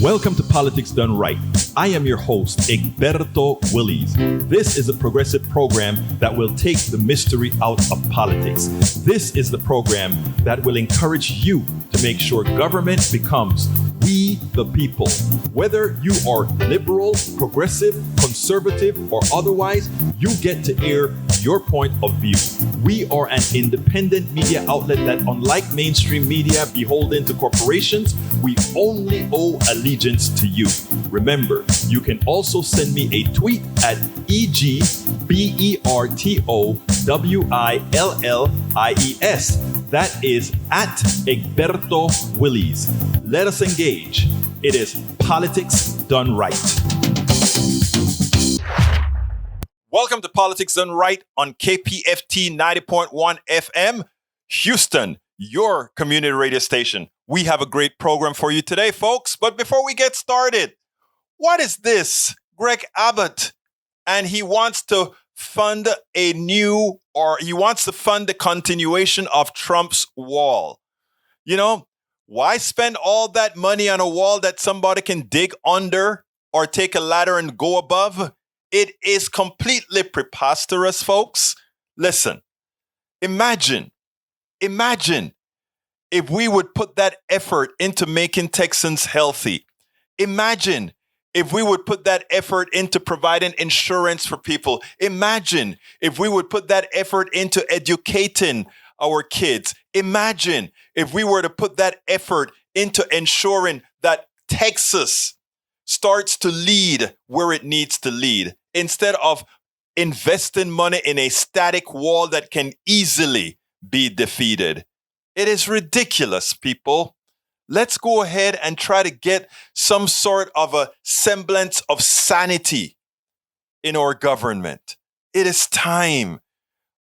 Welcome to Politics Done Right. I am your host, Egberto Willies. This is a progressive program that will take the mystery out of politics. This is the program that will encourage you to make sure government becomes we the people. Whether you are liberal, progressive, conservative, or otherwise, you get to air your point of view. We are an independent media outlet that, unlike mainstream media beholden to corporations, we only owe allegiance to you. Remember, you can also send me a tweet at EGBERTOWILLIES. That is at Egberto Willies. Let us engage. It is Politics Done Right. Welcome to Politics Done Right on KPFT 90.1 FM, Houston, your community radio station. We have a great program for you today, folks. But before we get started, what is this? Greg Abbott, and he wants to fund the continuation of Trump's wall. You know, why spend all that money on a wall that somebody can dig under or take a ladder and go above? It is completely preposterous, folks. Listen, imagine if we would put that effort into making Texans healthy. Imagine if we would put that effort into providing insurance for people. Imagine if we would put that effort into educating our kids. Imagine if we were to put that effort into ensuring that Texas starts to lead where it needs to lead, instead of investing money in a static wall that can easily be defeated. It is ridiculous, people. Let's go ahead and try to get some sort of a semblance of sanity in our government. It is time.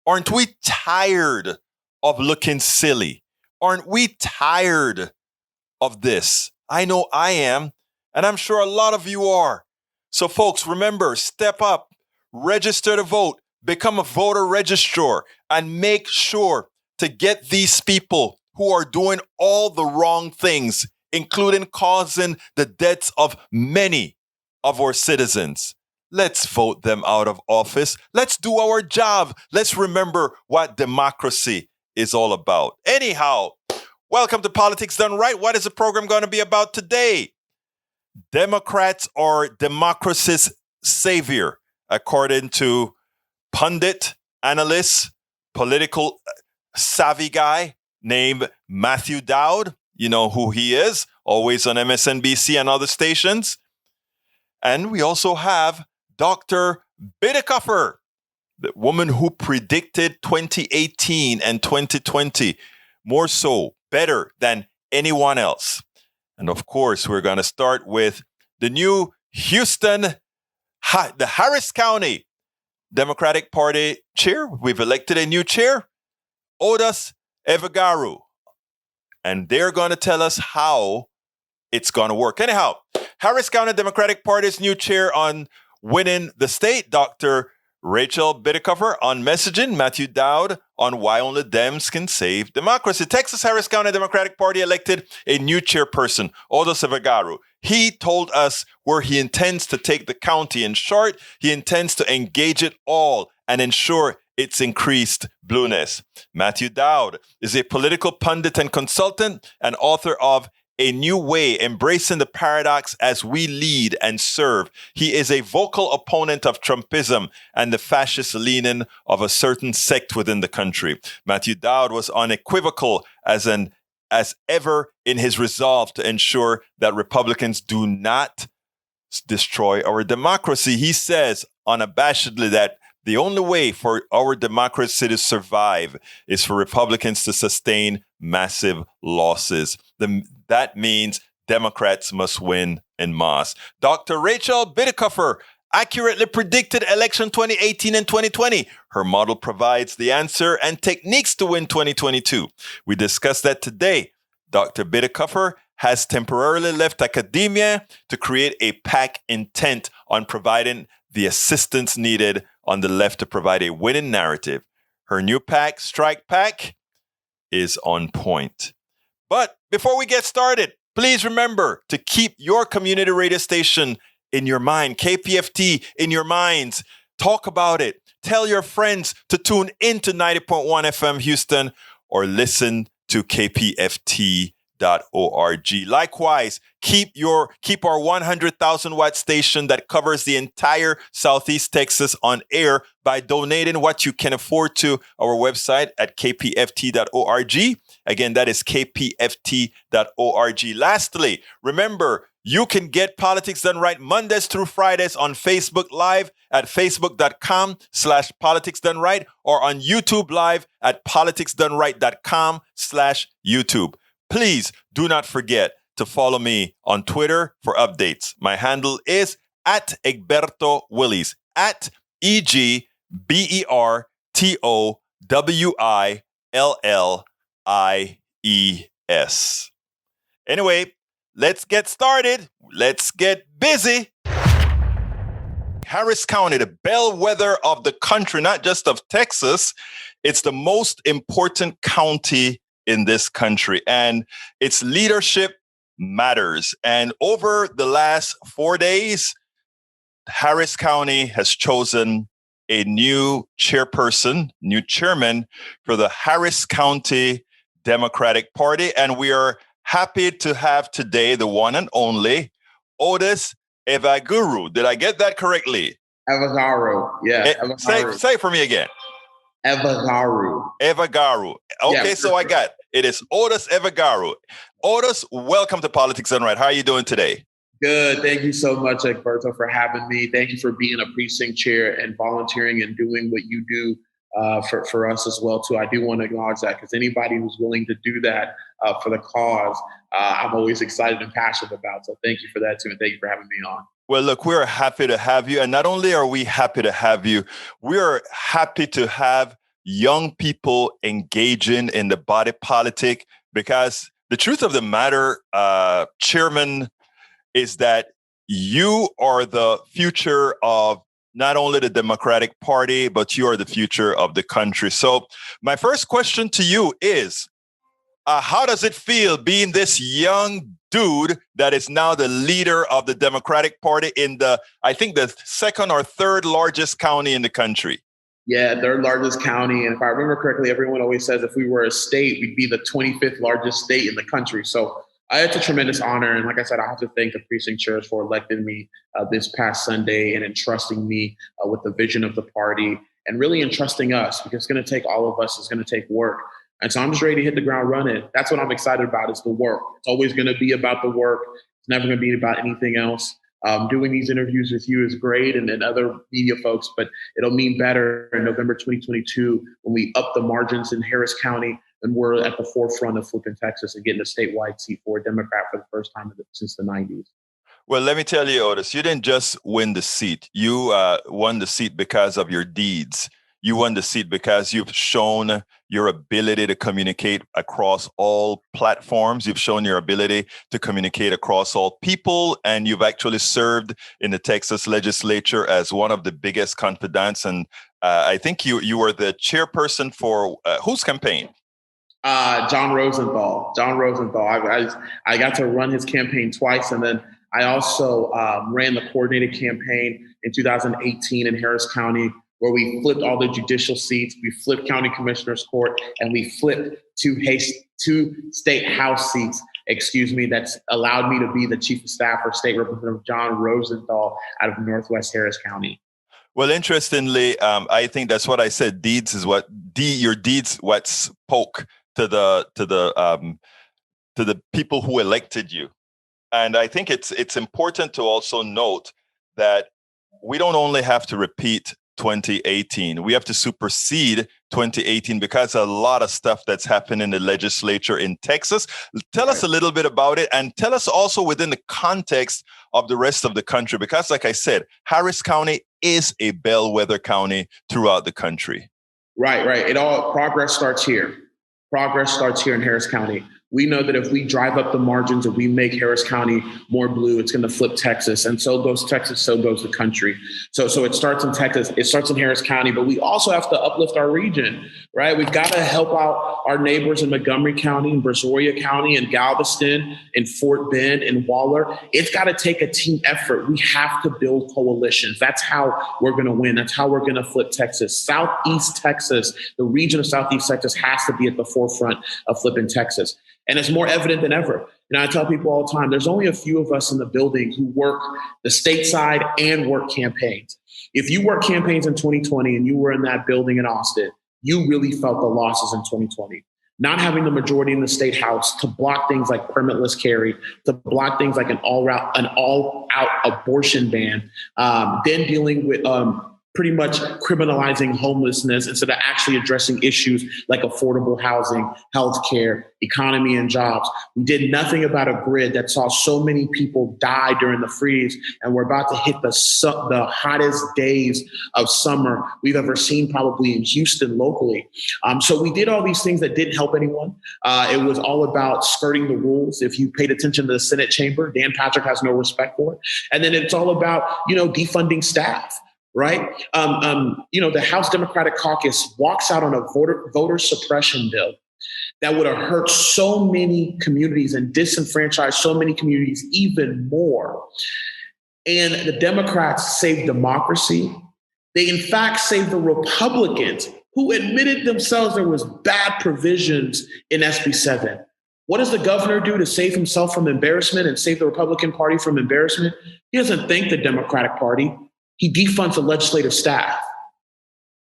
Aren't we tired of looking silly? Aren't we tired of this? I know I am, and I'm sure a lot of you are. So folks, remember, step up, register to vote, become a voter registrar, and make sure to get these people who are doing all the wrong things, including causing the deaths of many of our citizens. Let's vote them out of office. Let's do our job. Let's remember what democracy is all about. Anyhow, welcome to Politics Done Right. What is the program going to be about today? Democrats are democracy's savior, according to pundit, analyst, political savvy guy named Matthew Dowd. You know who he is, always on MSNBC and other stations. And we also have Dr. Bitecofer, the woman who predicted 2018 and 2020 more so, better than anyone else. And of course, we're going to start with the new the Harris County Democratic Party chair. We've elected a new chair, Odus Evbagharu. And they're going to tell us how it's going to work. Anyhow, Harris County Democratic Party's new chair on winning the state, Dr. Rachel Bitecofer on messaging, Matthew Dowd on why only Dems can save democracy. Texas Harris County Democratic Party elected a new chairperson, Odus Evbagharu. He told us where he intends to take the county. In short, he intends to engage it all and ensure its increased blueness. Matthew Dowd is a political pundit and consultant and author of A New Way, Embracing the Paradox as We Lead and Serve. He is a vocal opponent of Trumpism and the fascist leaning of a certain sect within the country. Matthew Dowd was unequivocal as ever in his resolve to ensure that Republicans do not destroy our democracy. He says unabashedly that the only way for our democracy to survive is for Republicans to sustain massive losses. That means Democrats must win en masse. Dr. Rachel Bitecofer accurately predicted election 2018 and 2020. Her model provides the answer and techniques to win 2022. We discussed that today. Dr. Bitecofer has temporarily left academia to create a PAC intent on providing the assistance needed on the left to provide a winning narrative. Her new pack, Strike Pack, is on point. But before we get started, please remember to keep your community radio station in your mind, KPFT in your minds. Talk about it. Tell your friends to tune into 90.1 FM Houston or listen to kpft.org. Likewise, keep our 100,000 watt station that covers the entire Southeast Texas on air by donating what you can afford to our website at kpft.org. Again, that is kpft.org. Lastly, remember, you can get Politics Done Right Mondays through Fridays on Facebook Live at facebook.com/Politics Done Right or on YouTube Live at politicsdoneright.com/YouTube. Please do not forget to follow me on Twitter for updates. My handle is at Egberto Willies, at EGBERTOWILLIES. Anyway, let's get started. Let's get busy. Harris County, the bellwether of the country, not just of Texas. It's the most important county in this country, and its leadership matters. And over the last 4 days, Harris County has chosen a new chairman for the Harris County Democratic Party. And we are happy to have today the one and only Odus Evbagharu. Did I get that correctly? Evbagharu. Yeah. Say it for me again. Evbagharu. Evbagharu. Okay, Yeah, so I got it is Odus Evbagharu. Odus, welcome to Politics Done Right. How are you doing today? Good. Thank you so much, Egberto, for having me. Thank you for being a precinct chair and volunteering and doing what you do for us as well, too. I do want to acknowledge that because anybody who's willing to do that for the cause, I'm always excited and passionate about. So thank you for that, too. And thank you for having me on. Well, look, we're happy to have you. And not only are we happy to have you, we're happy to have young people engaging in the body politic, because the truth of the matter, Chairman, is that you are the future of not only the Democratic Party, but you are the future of the country. So my first question to you is, how does it feel being this young dude that is now the leader of the Democratic Party in I think the second or third largest county in the country? Yeah, third largest county. And if I remember correctly, everyone always says if we were a state, we'd be the 25th largest state in the country. So it's a tremendous honor. And like I said, I have to thank the precinct chairs for electing me this past Sunday and entrusting me with the vision of the party and really entrusting us, because it's going to take all of us. It's going to take work. And so I'm just ready to hit the ground running. That's what I'm excited about, is the work. It's always going to be about the work. It's never going to be about anything else. Doing these interviews with you is great, and other media folks, but it'll mean better in November 2022 when we up the margins in Harris County and we're at the forefront of flipping Texas and getting a statewide seat for a Democrat for the first time since the 90s. Well, let me tell you, Odus, you didn't just win the seat. You won the seat because of your deeds. You won the seat because you've shown your ability to communicate across all platforms. You've shown your ability to communicate across all people, and you've actually served in the Texas legislature as one of the biggest confidants. And I think you were the chairperson for whose campaign? John Rosenthal. I got to run his campaign twice, and then I also ran the coordinated campaign in 2018 in Harris County, where we flipped all the judicial seats, we flipped county commissioner's court, and we flipped two state house seats, that's allowed me to be the chief of staff for State Representative John Rosenthal out of Northwest Harris County. Well, interestingly, I think that's what I said. Your deeds what spoke to the people who elected you. And I think it's important to also note that we don't only have to repeat 2018. We have to supersede 2018 because a lot of stuff that's happened in the legislature in Texas. Tell us a little bit about it, and tell us also within the context of the rest of the country, because like I said, Harris County is a bellwether county throughout the country. Right. Progress starts here. Progress starts here in Harris County. We know that if we drive up the margins and we make Harris County more blue, it's going to flip Texas. And so goes Texas, so goes the country. So it starts in Texas, it starts in Harris County, but we also have to uplift our region, right? We've got to help out our neighbors in Montgomery County, in Brazoria County, in Galveston, in Fort Bend, in Waller. It's got to take a team effort. We have to build coalitions. That's how we're going to win. That's how we're going to flip Texas. Southeast Texas, the region of Southeast Texas has to be at the forefront of flipping Texas. And it's more evident than ever. I tell people all the time, there's only a few of us in the building who work the state side and work campaigns. If you work campaigns in 2020 and you were in that building in Austin, you really felt the losses in 2020. Not having the majority in the state house to block things like permitless carry, to block things like an all-out abortion ban, then dealing with pretty much criminalizing homelessness instead of actually addressing issues like affordable housing, healthcare, economy, and jobs. We did nothing about a grid that saw so many people die during the freeze, and we're about to hit the hottest days of summer we've ever seen, probably in Houston locally. So we did all these things that didn't help anyone. It was all about skirting the rules. If you paid attention to the Senate chamber, Dan Patrick has no respect for it. And then it's all about, defunding staff. Right? The House Democratic Caucus walks out on a voter suppression bill that would have hurt so many communities and disenfranchised so many communities even more. And the Democrats saved democracy. They, in fact, saved the Republicans who admitted themselves there was bad provisions in SB 7. What does the governor do to save himself from embarrassment and save the Republican Party from embarrassment? He doesn't thank the Democratic Party. He defunds the legislative staff.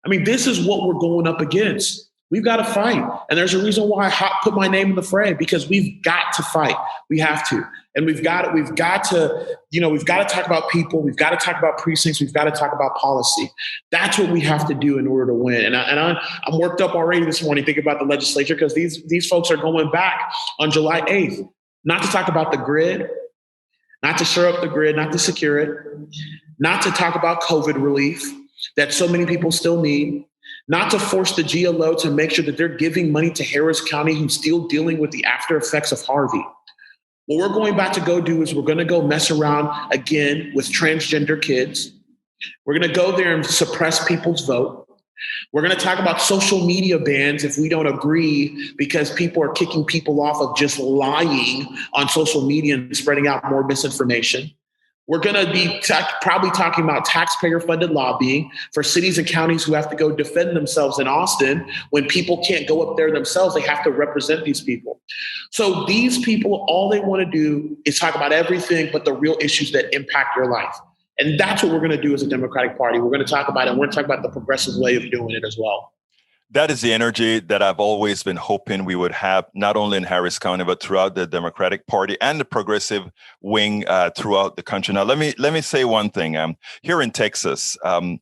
This is what we're going up against. We've got to fight. And there's a reason why I put my name in the fray, because we've got to fight. We have to. And we've got to talk about people. We've got to talk about precincts. We've got to talk about policy. That's what we have to do in order to win. And I'm worked up already this morning thinking about the legislature, because these folks are going back on July 8th, not to talk about the grid, not to shore up the grid, not to secure it, not to talk about COVID relief that so many people still need, not to force the GLO to make sure that they're giving money to Harris County, who's still dealing with the after effects of Harvey. What we're going back to go do is we're going to go mess around again with transgender kids. We're going to go there and suppress people's vote. We're going to talk about social media bans if we don't agree, because people are kicking people off of just lying on social media and spreading out more misinformation. We're going to be probably talking about taxpayer-funded lobbying for cities and counties who have to go defend themselves in Austin. When people can't go up there themselves, they have to represent these people. So these people, all they want to do is talk about everything but the real issues that impact your life. And that's what we're going to do as a Democratic Party. We're going to talk about it. And we're going to talk about the progressive way of doing it as well. That is the energy that I've always been hoping we would have, not only in Harris County, but throughout the Democratic Party and the progressive wing throughout the country. Now, let me say one thing. Here in Texas, the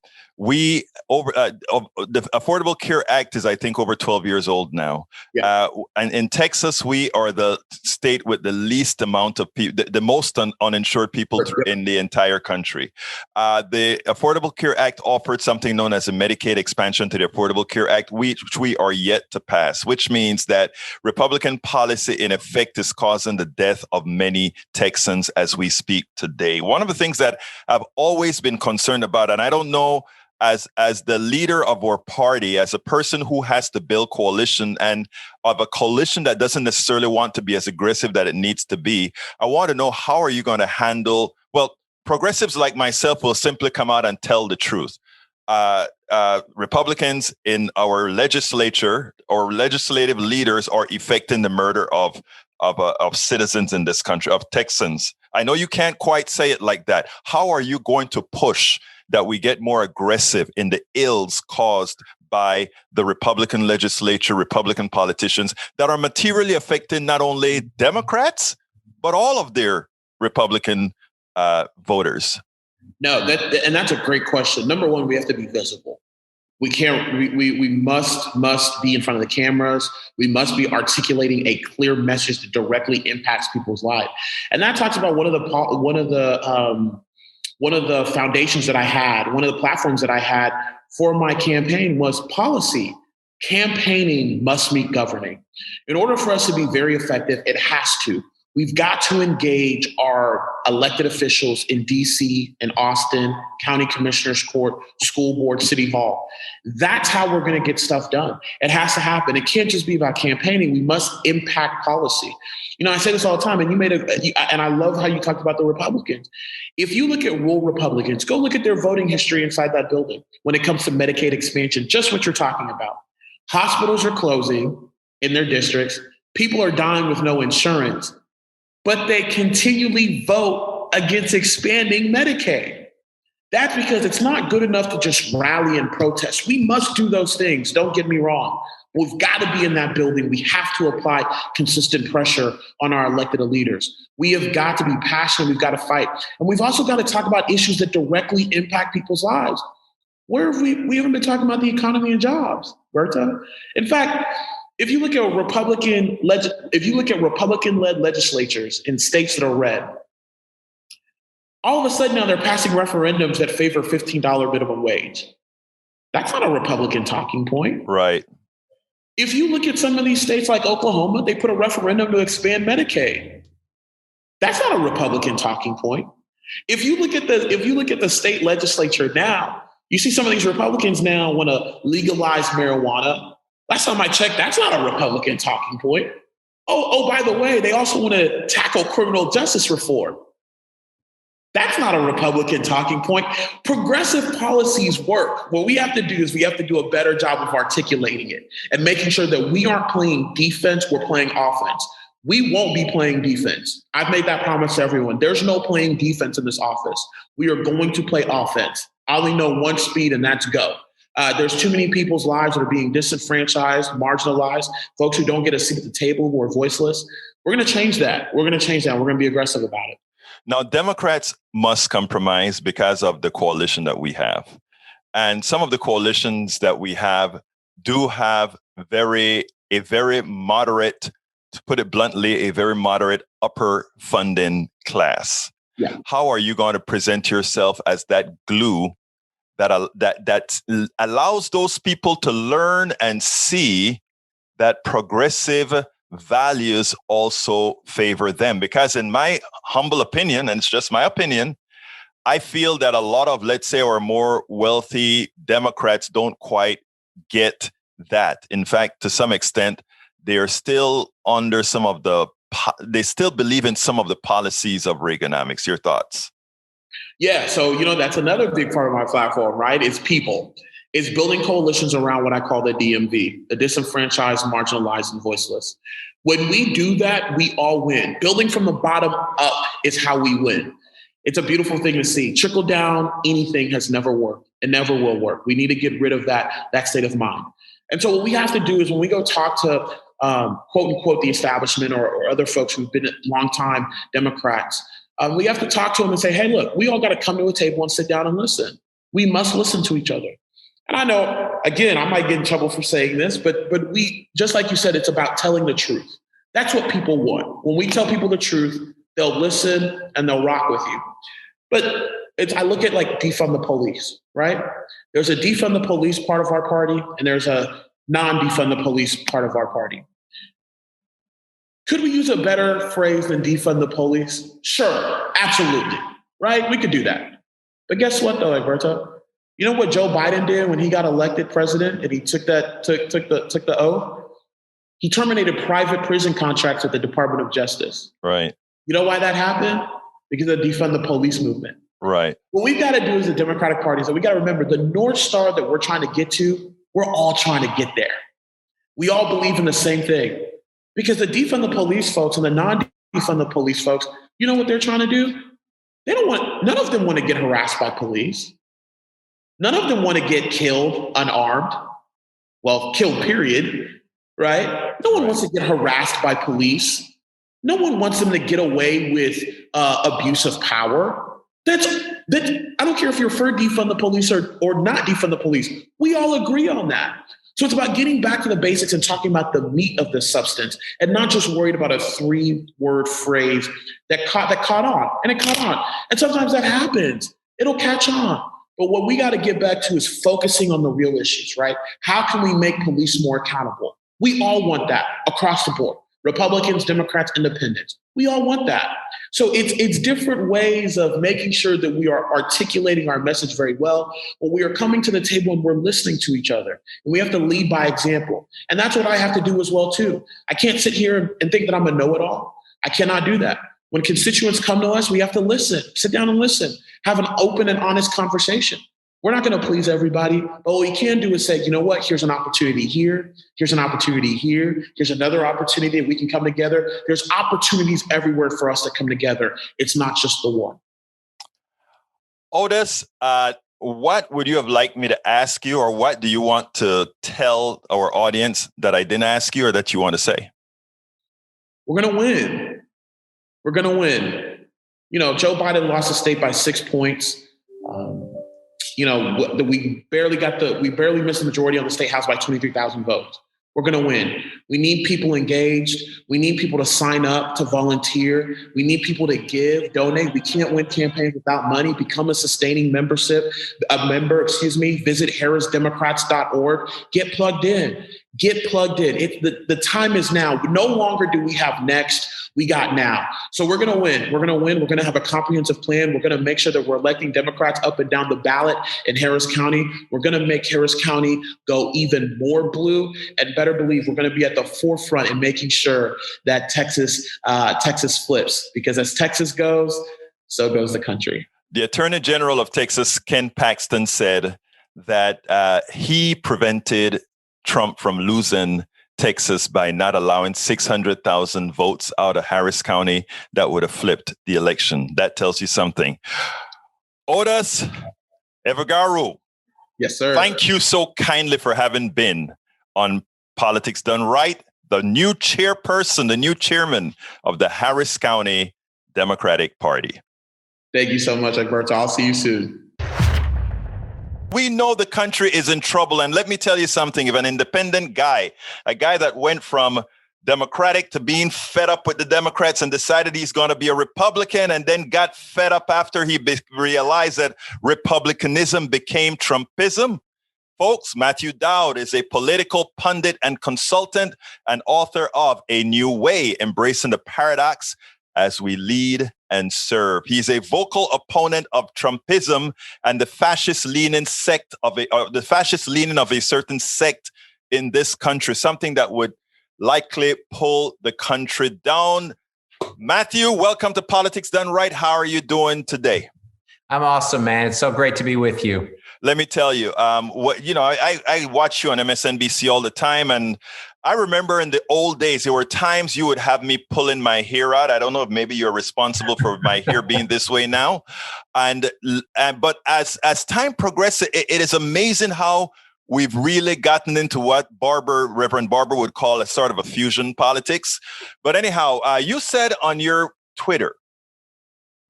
Affordable Care Act is, I think, over 12 years old now. Yeah. And in Texas, we are the state with the least amount of people, the most uninsured people in the entire country. The Affordable Care Act offered something known as a Medicaid expansion to the Affordable Care Act, which we are yet to pass, which means that Republican policy, in effect, is causing the death of many Texans as we speak today. One of the things that I've always been concerned about, and I don't know, as the leader of our party, as a person who has to build coalition, and of a coalition that doesn't necessarily want to be as aggressive that it needs to be, I want to know, how are you going to handle, well, progressives like myself will simply come out and tell the truth. Republicans in our legislature or legislative leaders are effecting the murder of citizens in this country, of Texans. I know you can't quite say it like that. How are you going to push that we get more aggressive in the ills caused by the Republican legislature, Republican politicians that are materially affecting not only Democrats, but all of their Republican voters? No, that's a great question. Number one, we have to be visible. We must be in front of the cameras. We must be articulating a clear message that directly impacts people's lives. And that talks about one of the foundations that I had, one of the platforms that I had for my campaign was policy. campaigning must meet governing. In order for us to be very effective, it has to. We've got to engage our elected officials in DC, in Austin, county commissioners court, school board, city hall. That's how we're going to get stuff done. It has to happen. It can't just be about campaigning. We must impact policy. You know, I say this all the time, and and I love how you talked about the Republicans. If you look at rural Republicans, go look at their voting history inside that building when it comes to Medicaid expansion, just what you're talking about. Hospitals are closing in their districts. People are dying with no insurance, but they continually vote against expanding Medicaid. That's because it's not good enough to just rally and protest. We must do those things. Don't get me wrong. We've got to be in that building. We have to apply consistent pressure on our elected leaders. We have got to be passionate. We've got to fight. And we've also got to talk about issues that directly impact people's lives. Where have we haven't been talking about the economy and jobs, Berta. In fact, if you look at Republican-led legislatures in states that are red, all of a sudden now they're passing referendums that favor $15 minimum wage. That's not a Republican talking point. Right. If you look at some of these states like Oklahoma, they put a referendum to expand Medicaid. That's not a Republican talking point. If you look at the state legislature now, you see some of these Republicans now want to legalize marijuana. Last time I checked, that's not a Republican talking point. Oh, by the way, they also want to tackle criminal justice reform. That's not a Republican talking point. Progressive policies work. What we have to do is we have to do a better job of articulating it and making sure that we aren't playing defense, we're playing offense. We won't be playing defense. I've made that promise to everyone. There's no playing defense in this office. We are going to play offense. I only know one speed, and that's go. There's too many people's lives that are being disenfranchised, marginalized, folks who don't get a seat at the table, who are voiceless. We're going to change that. We're going to change that. We're going to be aggressive about it. Now, Democrats must compromise because of the coalition that we have. And some of the coalitions that we have do have a very moderate, to put it bluntly, a very moderate upper funding class. Yeah. How are you going to present yourself as that glue that allows those people to learn and see that progressive values also favor them? Because in my humble opinion, and it's just my opinion, I feel that a lot of, let's say, our more wealthy Democrats don't quite get that. In fact, to some extent, they're still under they still believe in some of the policies of Reaganomics. Your thoughts? Yeah, so, that's another big part of my platform, right? It's people. It's building coalitions around what I call the DMV, the disenfranchised, marginalized, and voiceless. When we do that, we all win. Building from the bottom up is how we win. It's a beautiful thing to see. Trickle down anything has never worked and never will work. We need to get rid of that state of mind. And so what we have to do is when we go talk to quote unquote the establishment or other folks who've been longtime Democrats, we have to talk to them and say, hey, look, we all got to come to a table and sit down and listen. We must listen to each other. And I know, again, I might get in trouble for saying this, but we, just like you said, it's about telling the truth. That's what people want. When we tell people the truth, they'll listen and they'll rock with you. But I look at like defund the police, right? There's a defund the police part of our party, and there's a non-defund the police part of our party. Could we use a better phrase than defund the police? Sure, absolutely, right? We could do that. But guess what, though, Alberto? You know what Joe Biden did when he got elected president and he took the oath? He terminated private prison contracts with the Department of Justice. Right. You know why that happened? Because of the defund the police movement. Right. What we've got to do as the Democratic Party is that we got to remember the North Star that we're trying to get to, we're all trying to get there. We all believe in the same thing. Because the defund the police folks and the non-defund the police folks, you know what they're trying to do? None of them want to get harassed by police. None of them want to get killed unarmed. Well, killed, period, right? No one wants to get harassed by police. No one wants them to get away with abuse of power. I don't care if you're for defund the police or not defund the police. We all agree on that. So it's about getting back to the basics and talking about the meat of the substance and not just worried about a 3-word phrase that caught on. And it caught on. And sometimes that happens. It'll catch on. But what we got to get back to is focusing on the real issues, right? How can we make police more accountable? We all want that across the board. Republicans, Democrats, Independents. We all want that. So it's different ways of making sure that we are articulating our message very well, but we are coming to the table and we're listening to each other. And we have to lead by example. And that's what I have to do as well, too. I can't sit here and think that I'm a know-it-all. I cannot do that. When constituents come to us, we have to listen, sit down and listen, have an open and honest conversation. We're not going to please everybody, but what we can do is say, you know what, here's an opportunity here. Here's an opportunity here. Here's another opportunity that we can come together. There's opportunities everywhere for us to come together. It's not just the one. Odus, what would you have liked me to ask you, or what do you want to tell our audience that I didn't ask you or that you want to say? We're going to win. We're going to win. You know, Joe Biden lost the state by 6 points. We barely missed the majority on the state house by 23,000 votes. We're going to win. We need people engaged. We need people to sign up, to volunteer. We need people to give, donate. We can't win campaigns without money. Become a sustaining member. Visit harrisdemocrats.org. Get plugged in. The time is now. No longer do we have next. We got now. So we're going to win. We're going to win. We're going to have a comprehensive plan. We're going to make sure that we're electing Democrats up and down the ballot in Harris County. We're going to make Harris County go even more blue, and better believe we're going to be at the forefront in making sure that Texas flips, because as Texas goes, so goes the country. The Attorney General of Texas, Ken Paxton, said that he prevented Trump from losing Texas by not allowing 600,000 votes out of Harris County that would have flipped the election. That tells you something. Odus Evbagharu. Yes, sir. Thank you so kindly for having been on Politics Done Right, the new chairperson, the new chairman of the Harris County Democratic Party. Thank you so much, Egberto. I'll see you soon. We know the country is in trouble. And let me tell you something. If an independent guy, a guy that went from Democratic to being fed up with the Democrats and decided he's going to be a Republican, and then got fed up after he realized that Republicanism became Trumpism. Folks, Matthew Dowd is a political pundit and consultant and author of A New Way, Embracing the Paradox as We Lead and Serve. He's a vocal opponent of Trumpism and the fascist leaning of a certain sect in this country, something that would likely pull the country down. Matthew, welcome to Politics Done Right. How are you doing today? I'm awesome, man. It's so great to be with you. Let me tell you, I watch you on MSNBC all the time, and I remember in the old days, there were times you would have me pulling my hair out. I don't know if maybe you're responsible for my hair being this way now. But as time progresses, it is amazing how we've really gotten into what Reverend Barber would call a sort of a fusion politics. But anyhow, you said on your Twitter,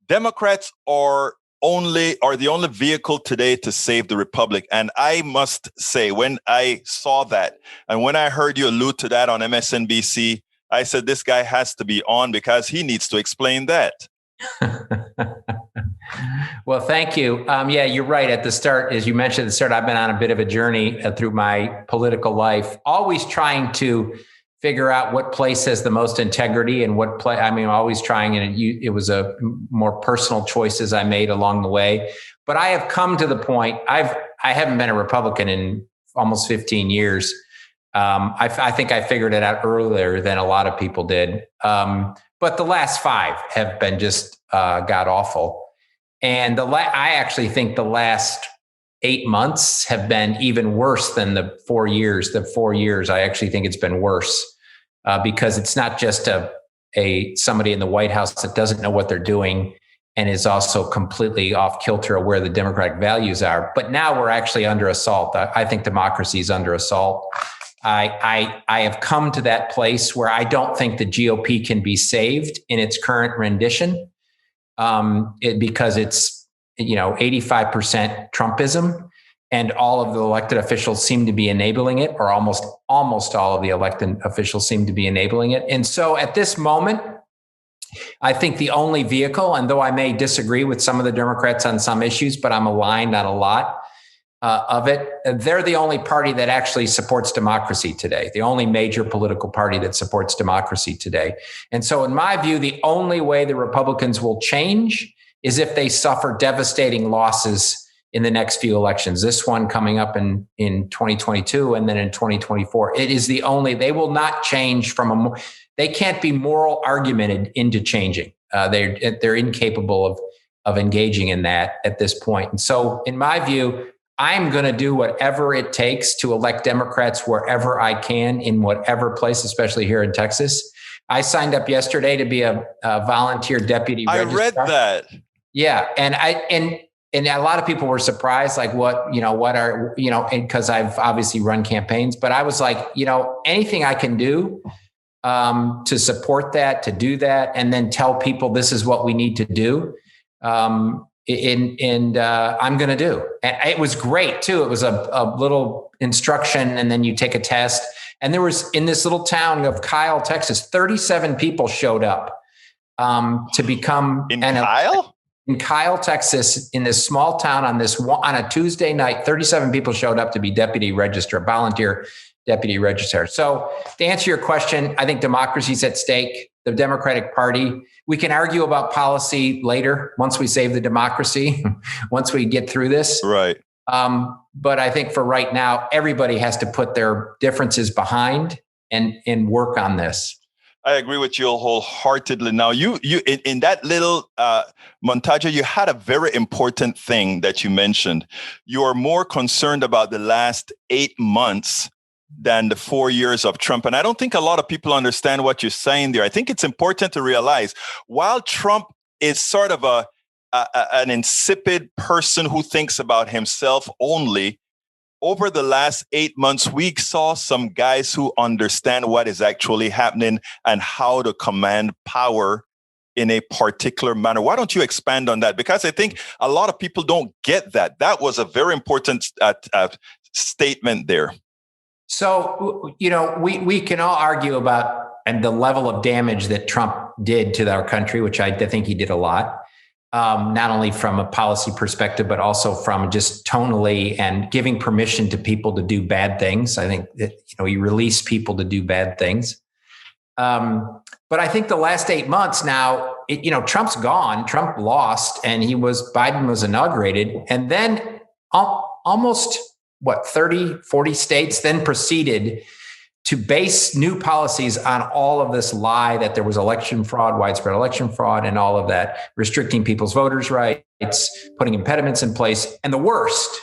Democrats are the only vehicle today to save the republic. And I must say, when I saw that and when I heard you allude to that on MSNBC, I said, this guy has to be on because he needs to explain that. Well, thank you. Yeah, you're right. At the start, as you mentioned at the start, I've been on a bit of a journey through my political life, always trying to figure out what place has the most integrity and always trying, and it was a more personal choices I made along the way. But I have come to the point, I haven't been a Republican in almost 15 years. I think I figured it out earlier than a lot of people did. But the last 5 have been just god awful. And I actually think the last 8 months have been even worse than the 4 years. The 4 years, I actually think it's been worse because it's not just somebody in the White House that doesn't know what they're doing and is also completely off kilter of where the democratic values are. But now we're actually under assault. I think democracy is under assault. I have come to that place where I don't think the GOP can be saved in its current rendition because it's 85% Trumpism, and all of the elected officials seem to be enabling it, or almost all of the elected officials seem to be enabling it. And so at this moment, I think the only vehicle, and though I may disagree with some of the Democrats on some issues, but I'm aligned on a lot of it, they're the only party that actually supports democracy today, the only major political party that supports democracy today. And so in my view, the only way the Republicans will change is if they suffer devastating losses in the next few elections, this one coming up in 2022 and then in 2024. It is the only, they will not change they can't be moral argumented into changing. They're incapable of engaging in that at this point. And so in my view, I'm going to do whatever it takes to elect Democrats wherever I can in whatever place, especially here in Texas. I signed up yesterday to be a volunteer deputy registrar. I read that. Yeah. And a lot of people were surprised, like because I've obviously run campaigns, but I was like, anything I can do to support that, to do that, and then tell people this is what we need to do. I'm going to do. And it was great too. It was a little instruction, and then you take a test. And there was, in this little town of Kyle, Texas, 37 people showed up to become in Kyle, Texas, in this small town on a Tuesday night. 37 people showed up to be volunteer deputy registrar. So to answer your question, I think democracy's at stake. The Democratic Party, we can argue about policy later once we save the democracy, once we get through this. Right. But I think for right now, everybody has to put their differences behind and work on this. I agree with you wholeheartedly. Now, you in that little montage, you had a very important thing that you mentioned. You are more concerned about the last 8 months than the 4 years of Trump. And I don't think a lot of people understand what you're saying there. I think it's important to realize, while Trump is sort of an insipid person who thinks about himself only, over the last 8 months, we saw some guys who understand what is actually happening and how to command power in a particular manner. Why don't you expand on that? Because I think a lot of people don't get that. That was a very important statement there. So, we can all argue about and the level of damage that Trump did to our country, which I think he did a lot. Not only from a policy perspective, but also from just tonally and giving permission to people to do bad things. I think that, he released people to do bad things. But I think the last 8 months now, Trump's gone, Trump lost, and Biden was inaugurated. And then almost 30, 40 states then proceeded to base new policies on all of this lie that there was election fraud, widespread election fraud, and all of that, restricting people's voters' rights, putting impediments in place. And the worst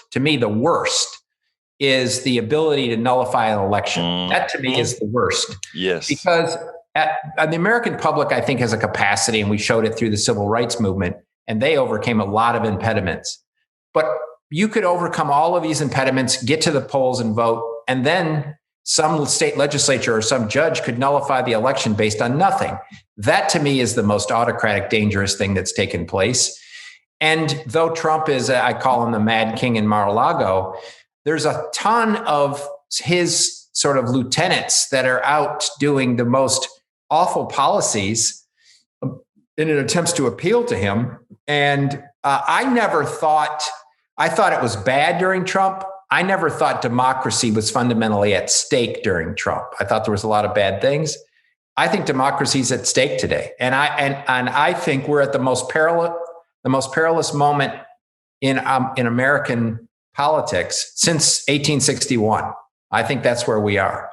is the ability to nullify an election. That to me is the worst. Yes. Because the American public, I think, has a capacity, and we showed it through the civil rights movement, and they overcame a lot of impediments. But you could overcome all of these impediments, get to the polls and vote, and then some state legislature or some judge could nullify the election based on nothing. That to me is the most autocratic, dangerous thing that's taken place. And though Trump is, I call him the Mad King in Mar-a-Lago, there's a ton of his sort of lieutenants that are out doing the most awful policies in an attempt to appeal to him. And I thought it was bad during Trump. I never thought democracy was fundamentally at stake during Trump. I thought there was a lot of bad things. I think democracy is at stake today, and I think we're at the most perilous moment in American politics since 1861. I think that's where we are.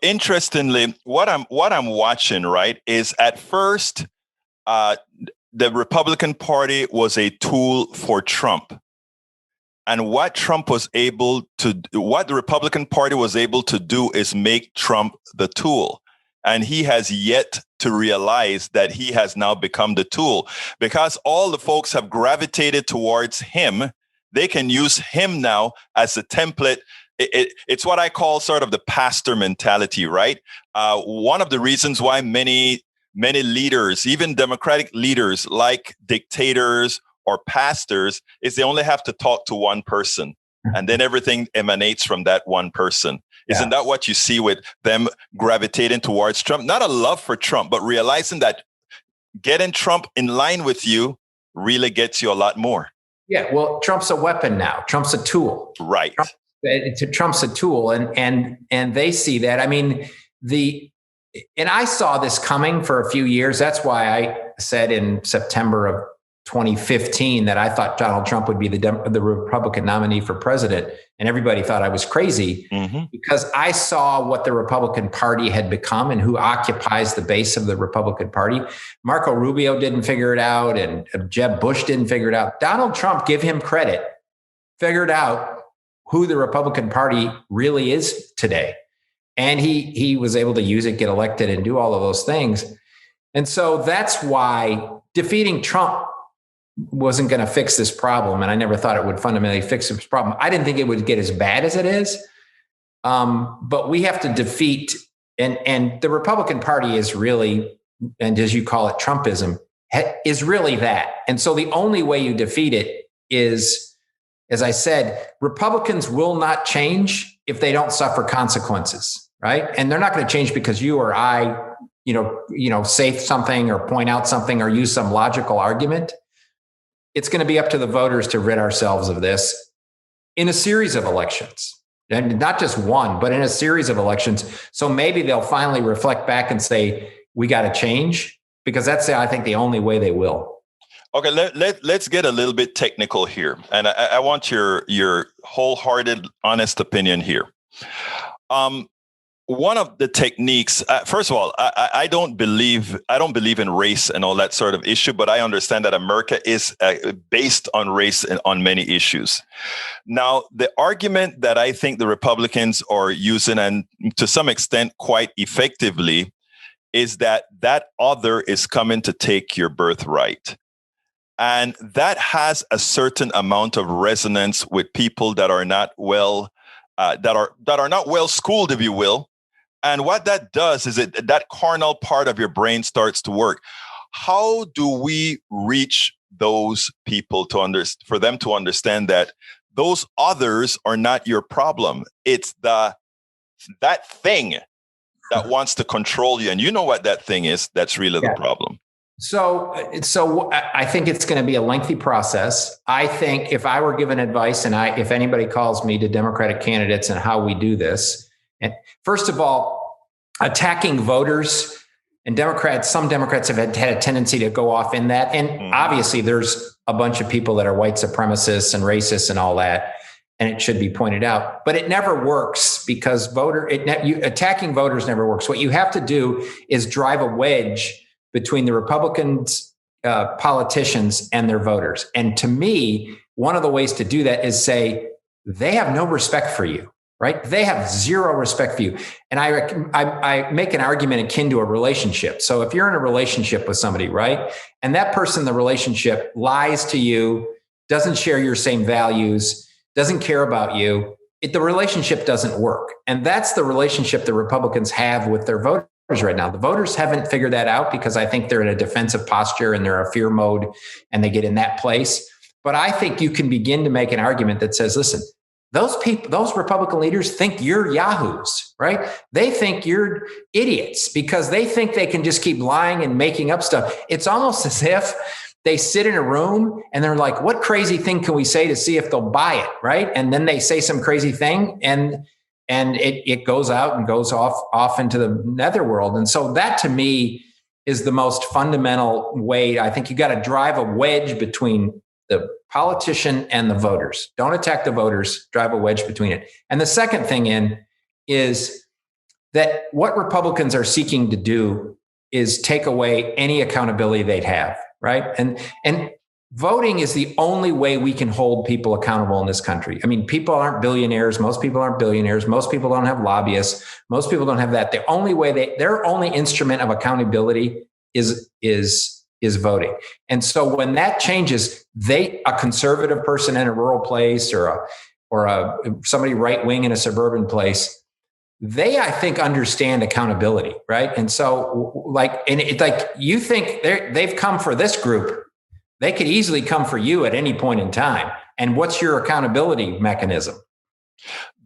Interestingly, what I'm watching, right, is at first the Republican Party was a tool for Trump. And what the Republican Party was able to do is make Trump the tool. And he has yet to realize that he has now become the tool, because all the folks have gravitated towards him. They can use him now as a template. It's what I call sort of the pastor mentality, right? One of the reasons why many leaders, even Democratic leaders, like dictators or pastors, is they only have to talk to one person, and then everything emanates from that one person. Yeah. Isn't that what you see with them gravitating towards Trump? Not a love for Trump, but realizing that getting Trump in line with you really gets you a lot more. Yeah, well, Trump's a weapon now. Trump's a tool. Right. Trump's a tool, and they see that. I mean, and I saw this coming for a few years. That's why I said in September of 2015 that I thought Donald Trump would be the Republican nominee for president, and everybody thought I was crazy because I saw what the Republican Party had become and who occupies the base of the Republican Party. Marco Rubio didn't figure it out, and Jeb Bush didn't figure it out. Donald Trump, give him credit, figured out who the Republican Party really is today. And he was able to use it, get elected, and do all of those things. And so that's why defeating Trump wasn't going to fix this problem. And I never thought it would fundamentally fix this problem. I didn't think it would get as bad as it is. But we have to defeat, and the Republican Party is really, and as you call it, Trumpism, is really that. And so the only way you defeat it is, as I said, Republicans will not change if they don't suffer consequences, right? And they're not going to change because you or I, say something or point out something or use some logical argument. It's going to be up to the voters to rid ourselves of this in a series of elections, and not just one, but in a series of elections. So maybe they'll finally reflect back and say, we got to change, because that's, I think, the only way they will. Okay, let's get a little bit technical here. And I want your wholehearted, honest opinion here. One of the techniques, first of all, I don't believe in race and all that sort of issue, but I understand that America is based on race and on many issues. Now, the argument that I think the Republicans are using, and to some extent quite effectively, is that other is coming to take your birthright. And that has a certain amount of resonance with people that are not well, that are not well schooled, if you will. And what that does is that carnal part of your brain starts to work. How do we reach those people for them to understand that those others are not your problem? It's that thing that wants to control you, and you know what that thing is. That's really the problem. So I think it's going to be a lengthy process. I think if I were given advice, and if anybody calls me to Democratic candidates and how we do this, and first of all, attacking voters, and some Democrats have had a tendency to go off in that. And obviously there's a bunch of people that are white supremacists and racists and all that, and it should be pointed out, but it never works because attacking voters never works. What you have to do is drive a wedge between the Republicans, politicians, and their voters. And to me, one of the ways to do that is say, they have no respect for you, right? They have zero respect for you. And I make an argument akin to a relationship. So if you're in a relationship with somebody, right, and that person in the relationship lies to you, doesn't share your same values, doesn't care about you, the relationship doesn't work. And that's the relationship the Republicans have with their voters right now. The voters haven't figured that out because I think they're in a defensive posture and they're a fear mode and they get in that place. But I think you can begin to make an argument that says, listen, those people, those Republican leaders think you're yahoos, right? They think you're idiots because they think they can just keep lying and making up stuff. It's almost as if they sit in a room and they're like, what crazy thing can we say to see if they'll buy it, right? And then they say some crazy thing and it goes out and goes off into the netherworld. And so that to me is the most fundamental way. I think you got to drive a wedge between the politician and the voters. Don't attack the voters, drive a wedge between it. And the second thing is that what Republicans are seeking to do is take away any accountability they'd have, right? And voting is the only way we can hold people accountable in this country. I mean, people aren't billionaires. Most people aren't billionaires. Most people don't have lobbyists. Most people don't have that. The only way their only instrument of accountability is voting. And so when that changes, a conservative person in a rural place or somebody right wing in a suburban place, they, I think, understand accountability, right? And so you think they've come for this group, they could easily come for you at any point in time. And what's your accountability mechanism?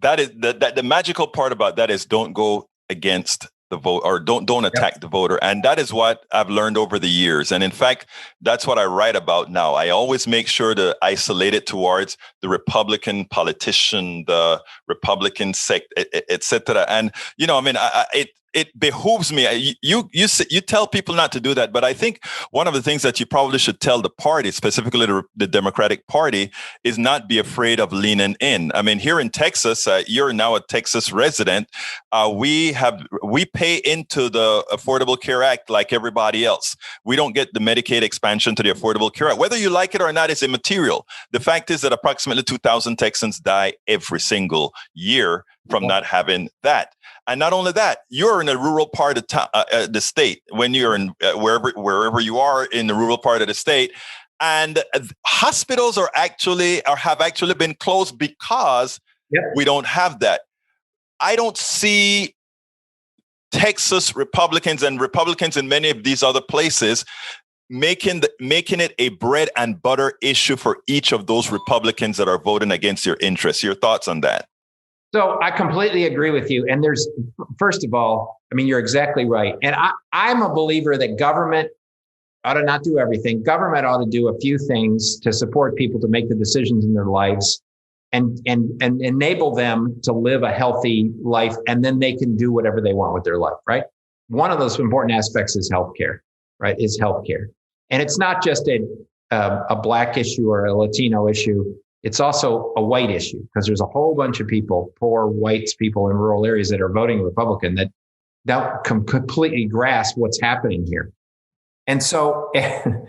That is the magical part about that is don't go against the vote, or don't attack the voter. And that is what I've learned over the years. And in fact, that's what I write about now. I always make sure to isolate it towards the Republican politician, the Republican sect, et cetera. And, it behooves me. You tell people not to do that, but I think one of the things that you probably should tell the party, specifically the Democratic Party, is not be afraid of leaning in. I mean, here in Texas, you're now a Texas resident. We pay into the Affordable Care Act like everybody else. We don't get the Medicaid expansion to the Affordable Care Act. Whether you like it or not is immaterial. The fact is that approximately 2,000 Texans die every single year from not having that. And not only that, you're in a rural part of the state. When you're in wherever you are in the rural part of the state, and hospitals have actually been closed because we don't have that. I don't see Texas Republicans and Republicans in many of these other places making it a bread and butter issue for each of those Republicans that are voting against your interests. Your thoughts on that? So I completely agree with you. And first of all, I mean, you're exactly right. And I'm a believer that government ought to not do everything. Government ought to do a few things to support people to make the decisions in their lives and enable them to live a healthy life. And then they can do whatever they want with their life, right? One of those important aspects is healthcare, right? Is healthcare. And it's not just a Black issue or a Latino issue. It's also a white issue because there's a whole bunch of people, poor whites, people in rural areas that are voting Republican that don't completely grasp what's happening here. And so in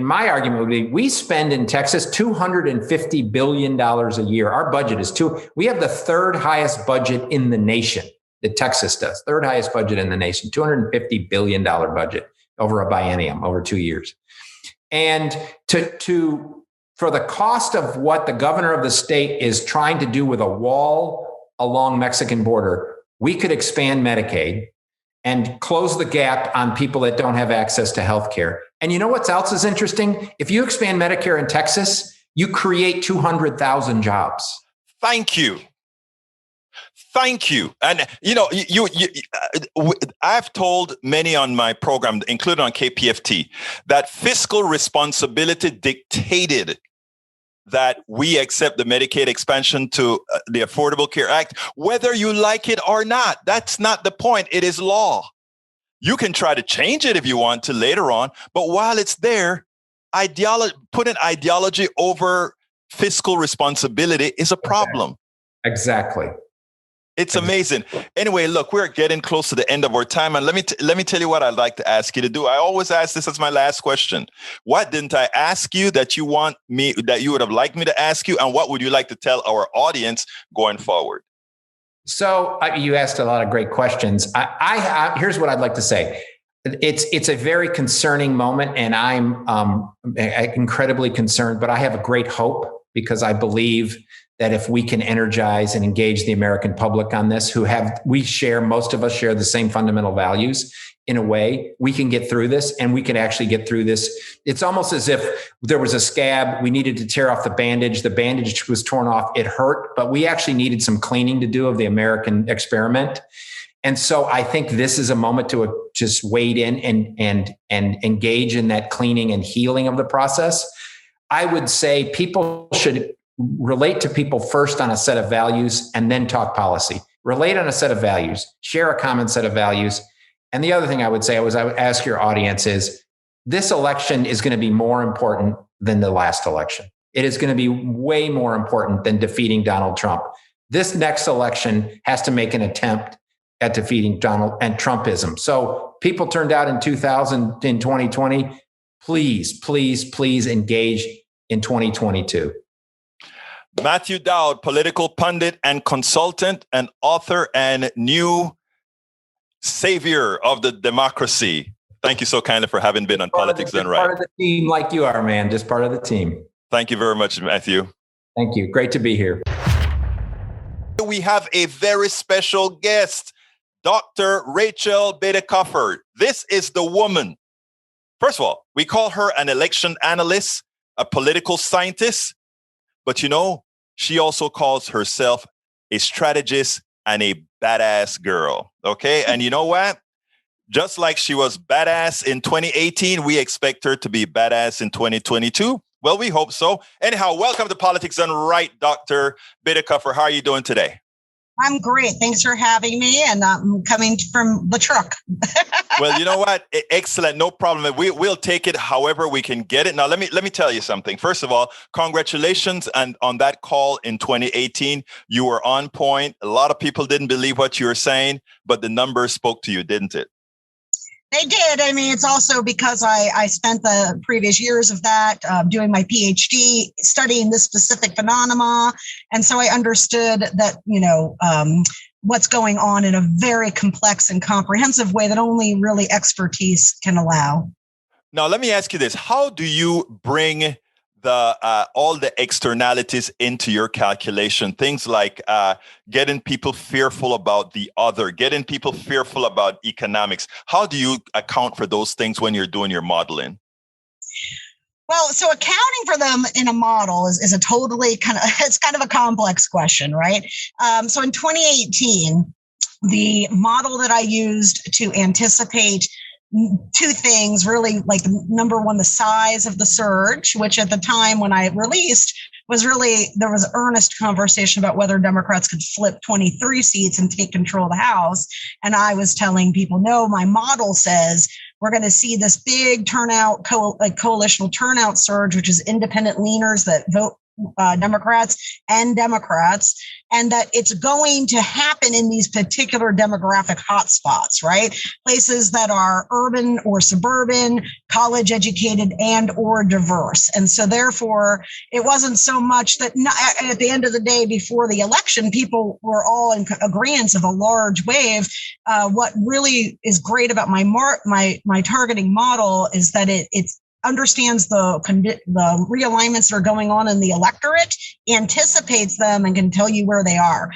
my argument would be, we spend in Texas $250 billion a year. Our budget is we have the third highest budget in the nation that Texas does, third highest budget in the nation, $250 billion budget over a biennium, over 2 years. And for the cost of what the governor of the state is trying to do with a wall along Mexican border, we could expand Medicaid and close the gap on people that don't have access to health care. And you know what else is interesting? If you expand Medicare in Texas, you create 200,000 jobs. Thank you. And, I've told many on my program, including on KPFT, that fiscal responsibility dictated that we accept the Medicaid expansion to the Affordable Care Act, whether you like it or not. That's not the point. It is law. You can try to change it if you want to later on, but while it's there, putting ideology over fiscal responsibility is a problem. Exactly. It's amazing. Anyway, look, we're getting close to the end of our time. And let me tell you what I'd like to ask you to do. I always ask this as my last question. What didn't I ask you that you would have liked me to ask you? And what would you like to tell our audience going forward? So you asked a lot of great questions. Here's what I'd like to say. It's a very concerning moment, and I'm incredibly concerned, but I have a great hope because I believe that if we can energize and engage the American public on this, most of us share the same fundamental values in a way, we can get through this, and we can actually get through this. It's almost as if there was a scab. We needed to tear off the bandage. The bandage was torn off. It hurt, but we actually needed some cleaning to do of the American experiment. And so I think this is a moment to just wade in and engage in that cleaning and healing of the process. I would say people should relate to people first on a set of values and then talk policy. Relate on a set of values, share a common set of values. And the other thing I would say I would ask your audience is, this election is going to be more important than the last election. It is going to be way more important than defeating Donald Trump. This next election has to make an attempt at defeating Donald and Trumpism. So people turned out in 2020. Please, please, please engage in 2022. Matthew Dowd, political pundit and consultant and author and new savior of the democracy. Thank you so kindly for having been on Politics Done Right. Part of the team like you are, man. Just part of the team. Thank you very much, Matthew. Thank you. Great to be here. We have a very special guest, Dr. Rachel Bitecofer. This is the woman. First of all, we call her an election analyst, a political scientist, but she also calls herself a strategist and a badass girl. Okay. And you know what? Just like she was badass in 2018, we expect her to be badass in 2022. Well, we hope so. Anyhow, welcome to Politics Done Right, Dr. Bitecofer. How are you doing today? I'm great. Thanks for having me. And I'm coming from the truck. Well, you know what? Excellent. No problem. We'll take it however we can get it. Now, let me tell you something. First of all, congratulations on that call in 2018. You were on point. A lot of people didn't believe what you were saying, but the numbers spoke to you, didn't it? They did. I mean, it's also because I spent the previous years of that doing my PhD studying this specific phenomena. And so I understood that, what's going on in a very complex and comprehensive way that only really expertise can allow. Now, let me ask you this. How do you bring all the externalities into your calculation? Things like getting people fearful about the other, getting people fearful about economics. How do you account for those things when you're doing your modeling? Well, so accounting for them in a model is a totally it's kind of a complex question, right? So in 2018, the model that I used to anticipate two things, really, like number one, the size of the surge, which at the time when I released was really, there was earnest conversation about whether Democrats could flip 23 seats and take control of the House. And I was telling people, no, my model says we're going to see this big turnout, coalitional turnout surge, which is independent leaners that vote Democrats, and that it's going to happen in these particular demographic hotspots, right? Places that are urban or suburban, college educated, and or diverse. And so therefore, it wasn't so much that at the end of the day, before the election, people were all in agreement of a large wave. What really is great about my targeting model is that it's understands the realignments that are going on in the electorate, anticipates them, and can tell you where they are.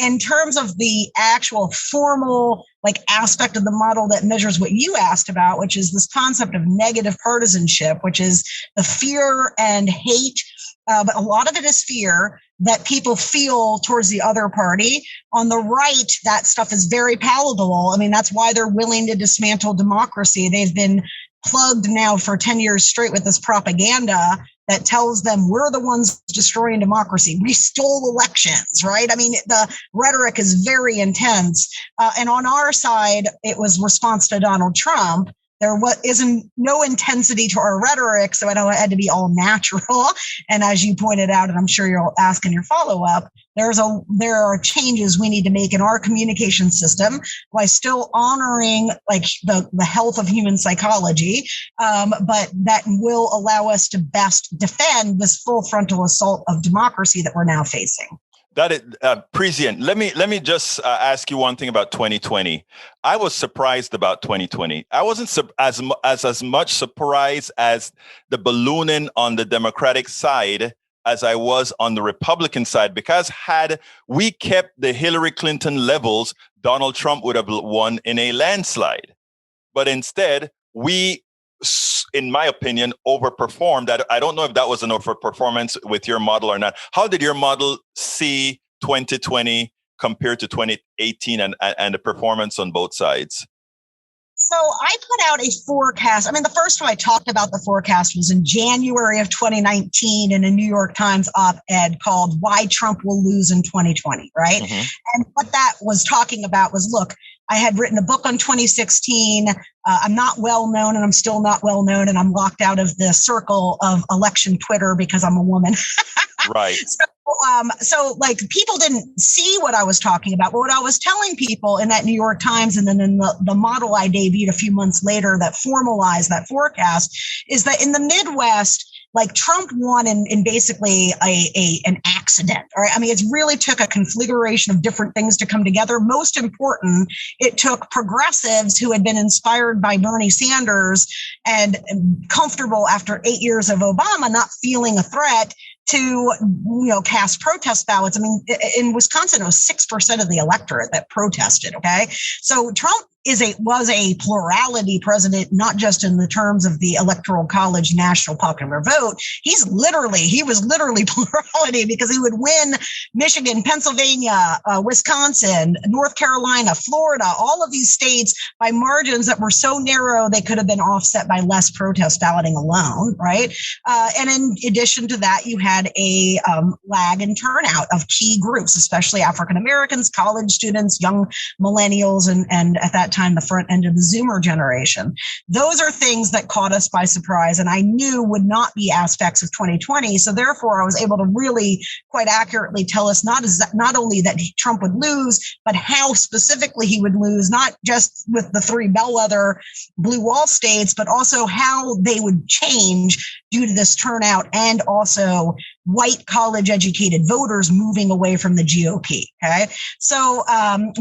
In terms of the actual formal aspect of the model that measures what you asked about, which is this concept of negative partisanship, which is the fear and hate, but a lot of it is fear that people feel towards the other party. On the right, that stuff is very palatable. I mean, that's why they're willing to dismantle democracy. They've been plugged now for 10 years straight with this propaganda that tells them we're the ones destroying democracy. We stole elections, right? I mean, the rhetoric is very intense. And on our side, it was response to Donald Trump. There isn't no intensity to our rhetoric, so it had to be all natural. And as you pointed out, and I'm sure you'll ask in your follow-up, there are changes we need to make in our communication system while still honoring the health of human psychology, but that will allow us to best defend this full frontal assault of democracy that we're now facing. That is prescient. Let me just ask you one thing about 2020. I was surprised about 2020. I wasn't as much surprised as the ballooning on the Democratic side as I was on the Republican side, because had we kept the Hillary Clinton levels, Donald Trump would have won in a landslide. But instead, we, in my opinion, overperformed. I don't know if that was an overperformance with your model or not. How did your model see 2020 compared to 2018 and the performance on both sides? So I put out a forecast. I mean, the first time I talked about the forecast was in January of 2019 in a New York Times op-ed called Why Trump Will Lose in 2020, right? Mm-hmm. And what that was talking about was, look, I had written a book on 2016. I'm not well known, and I'm still not well known, and I'm locked out of the circle of election Twitter because I'm a woman. Right. So people didn't see what I was talking about. But what I was telling people in that New York Times and then in the model I debuted a few months later that formalized that forecast is that in the Midwest, Trump won in basically an accident. Right? I mean, it really took a configuration of different things to come together. Most important, it took progressives who had been inspired by Bernie Sanders and comfortable after 8 years of Obama not feeling a threat to cast protest ballots. I mean, in Wisconsin, it was 6% of the electorate that protested. Okay, so Trump was a plurality president, not just in the terms of the Electoral College national popular vote. He was literally plurality because he would win Michigan, Pennsylvania, Wisconsin, North Carolina, Florida, all of these states by margins that were so narrow they could have been offset by less protest balloting alone, right? And in addition to that, you had a lag in turnout of key groups, especially African Americans, college students, young millennials, and at that time, the front end of the Zoomer generation. Those are things that caught us by surprise and I knew would not be aspects of 2020. So therefore, I was able to really quite accurately tell us not only that Trump would lose, but how specifically he would lose, not just with the three bellwether blue wall states, but also how they would change due to this turnout and also white college educated voters moving away from the GOP. Okay. So,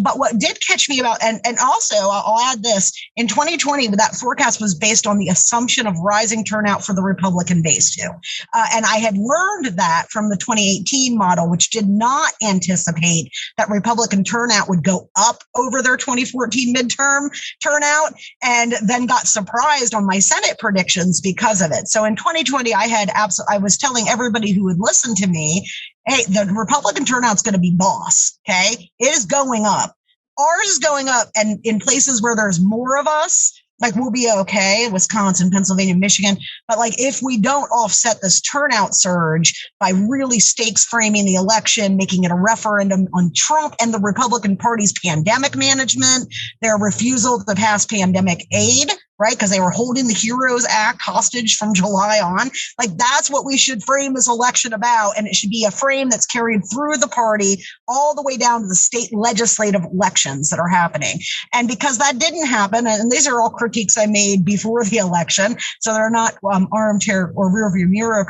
but what did catch me about, and also I'll add this, in 2020, that forecast was based on the assumption of rising turnout for the Republican base too. And I had learned that from the 2018 model, which did not anticipate that Republican turnout would go up over their 2014 midterm turnout, and then got surprised on my Senate predictions because of it. So in 2020, I was telling everybody who would listen to me, hey, the Republican turnout's going to be boss. Okay. It is going up. Ours is going up. And in places where there's more of us, like we'll be okay, Wisconsin, Pennsylvania, Michigan. But like if we don't offset this turnout surge by really stakes framing the election, making it a referendum on Trump and the Republican Party's pandemic management, their refusal to pass pandemic aid, right? Because they were holding the HEROES Act hostage from July on. Like that's what we should frame this election about. And it should be a frame that's carried through the party all the way down to the state legislative elections that are happening. And because that didn't happen, and these are all critiques I made before the election, so they're not armchair or rearview mirror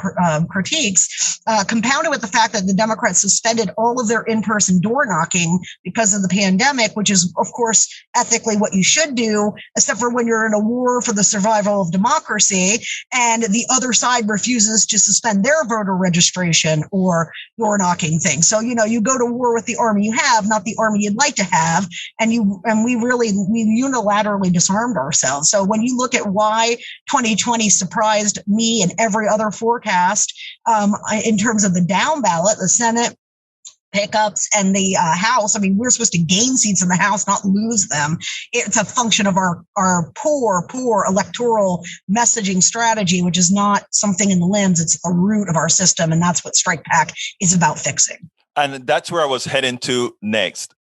critiques, compounded with the fact that the Democrats suspended all of their in-person door knocking because of the pandemic, which is, of course, ethically what you should do, except for when you're in a war for the survival of democracy, and the other side refuses to suspend their voter registration or door knocking thing. So, you go to war with the army you have, not the army you'd like to have. And we unilaterally disarmed ourselves. So when you look at why 2020 surprised me and every other forecast in terms of the down ballot, the Senate, pickups, and the House. I mean, we're supposed to gain seats in the House, not lose them. It's a function of our poor electoral messaging strategy, which is not something in the limbs. It's a root of our system. And that's what Strike PAC is about fixing. And that's where I was heading to next.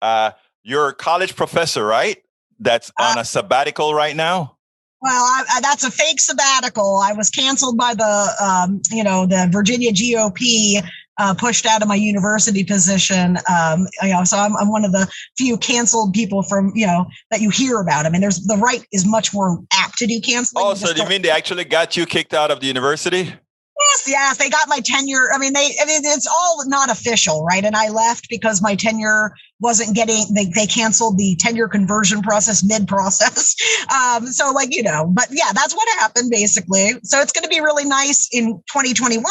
You're a college professor, right? That's on a sabbatical right now? Well, that's a fake sabbatical. I was canceled by the Virginia GOP, pushed out of my university position. So I'm one of the few canceled people from, that you hear about. I mean, the right is much more apt to do canceling. Oh, so do you mean they actually got you kicked out of the university? Yes, they got my tenure. I mean, it's all not official, right? And I left because my tenure wasn't they canceled the tenure conversion process mid-process. But yeah, that's what happened basically. So it's going to be really nice in 2021.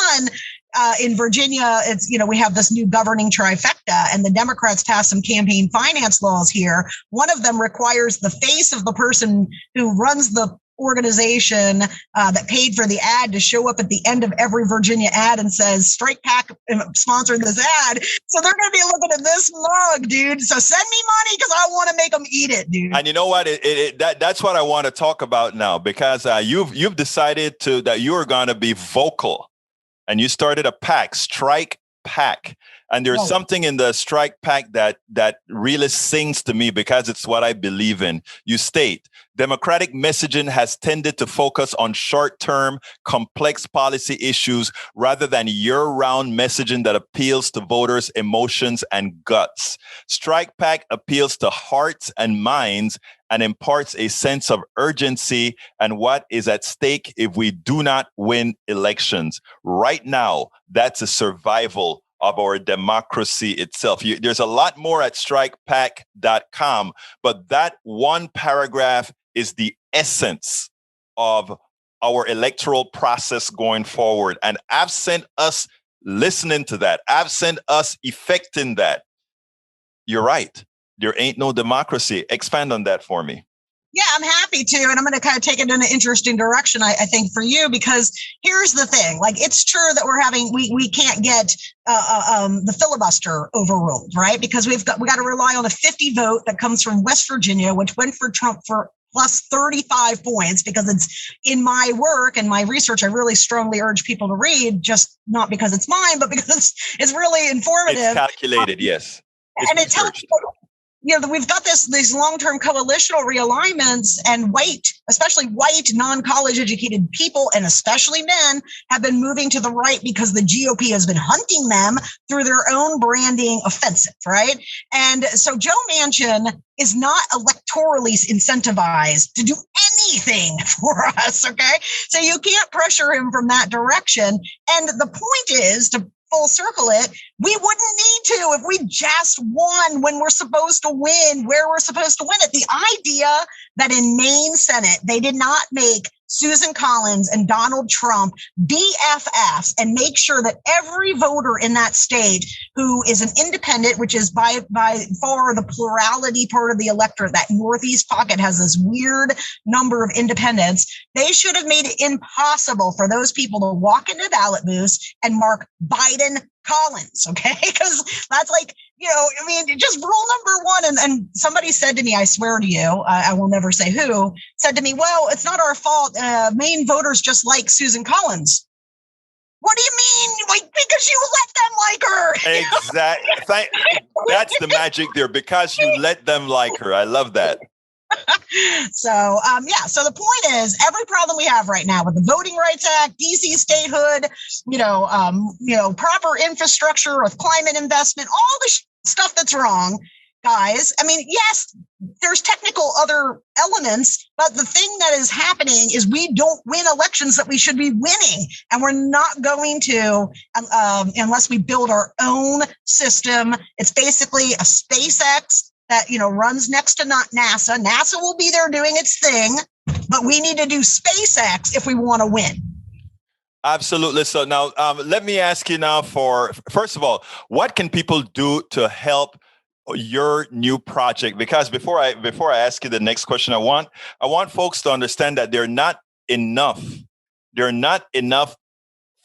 In Virginia, it's, we have this new governing trifecta, and the Democrats passed some campaign finance laws here. One of them requires the face of the person who runs the organization that paid for the ad to show up at the end of every Virginia ad and says, Strike PAC sponsored this ad. So they're going to be looking at this mug, dude. So send me money because I want to make them eat it, dude. And you know what? That's what I want to talk about now, because you've decided that you are going to be vocal. And you started a PAC, Strike PAC. And there's something in the Strike PAC that really sings to me because it's what I believe in. You state, democratic messaging has tended to focus on short-term, complex policy issues rather than year-round messaging that appeals to voters' emotions and guts. Strike PAC appeals to hearts and minds and imparts a sense of urgency and what is at stake if we do not win elections. Right now, that's a survival of our democracy itself. There's a lot more at strikepac.com, but that one paragraph is the essence of our electoral process going forward. And absent us listening to that, absent us effecting that, you're right. There ain't no democracy. Expand on that for me. Yeah, I'm happy to. And I'm going to kind of take it in an interesting direction, I think, for you, because here's the thing. Like, it's true that we can't get the filibuster overruled, right? Because we got to rely on a 50 vote that comes from West Virginia, which went for Trump for plus 35 points, because it's in my work and my research. I really strongly urge people to read, just not because it's mine, but because it's really informative. It's calculated, yes. And it tells people, we've got these long-term coalitional realignments, and especially white, non-college educated people, and especially men, have been moving to the right because the GOP has been hunting them through their own branding offensive, right? And so Joe Manchin is not electorally incentivized to do anything for us, okay? So you can't pressure him from that direction. And the point is, to full circle it, we wouldn't need to if we just won when we're supposed to win, where we're supposed to win it. The idea that in Maine Senate, they did not make Susan Collins and Donald Trump BFFs and make sure that every voter in that state who is an independent, which is by far the plurality part of the electorate, that Northeast pocket has this weird number of independents, they should have made it impossible for those people to walk into ballot booths and mark Biden Collins, okay? Because that's like, just rule number one. And somebody said to me, I swear to you, I will never say who, said to me, well, it's not our fault. Maine voters just like Susan Collins. What do you mean? Like, because you let them like her. Exactly. That's the magic there, because you let them like her. I love that. So the point is, every problem we have right now with the Voting Rights Act, DC statehood, proper infrastructure with climate investment, all the stuff that's wrong, guys. I mean, yes, there's technical other elements, but the thing that is happening is we don't win elections that we should be winning. And we're not going to unless we build our own system. It's basically a SpaceX that, runs next to NASA. NASA will be there doing its thing, but we need to do SpaceX if we want to win. Absolutely. So now let me ask you now first of all, what can people do to help your new project? Because before I ask you the next question, I want folks to understand that there are not enough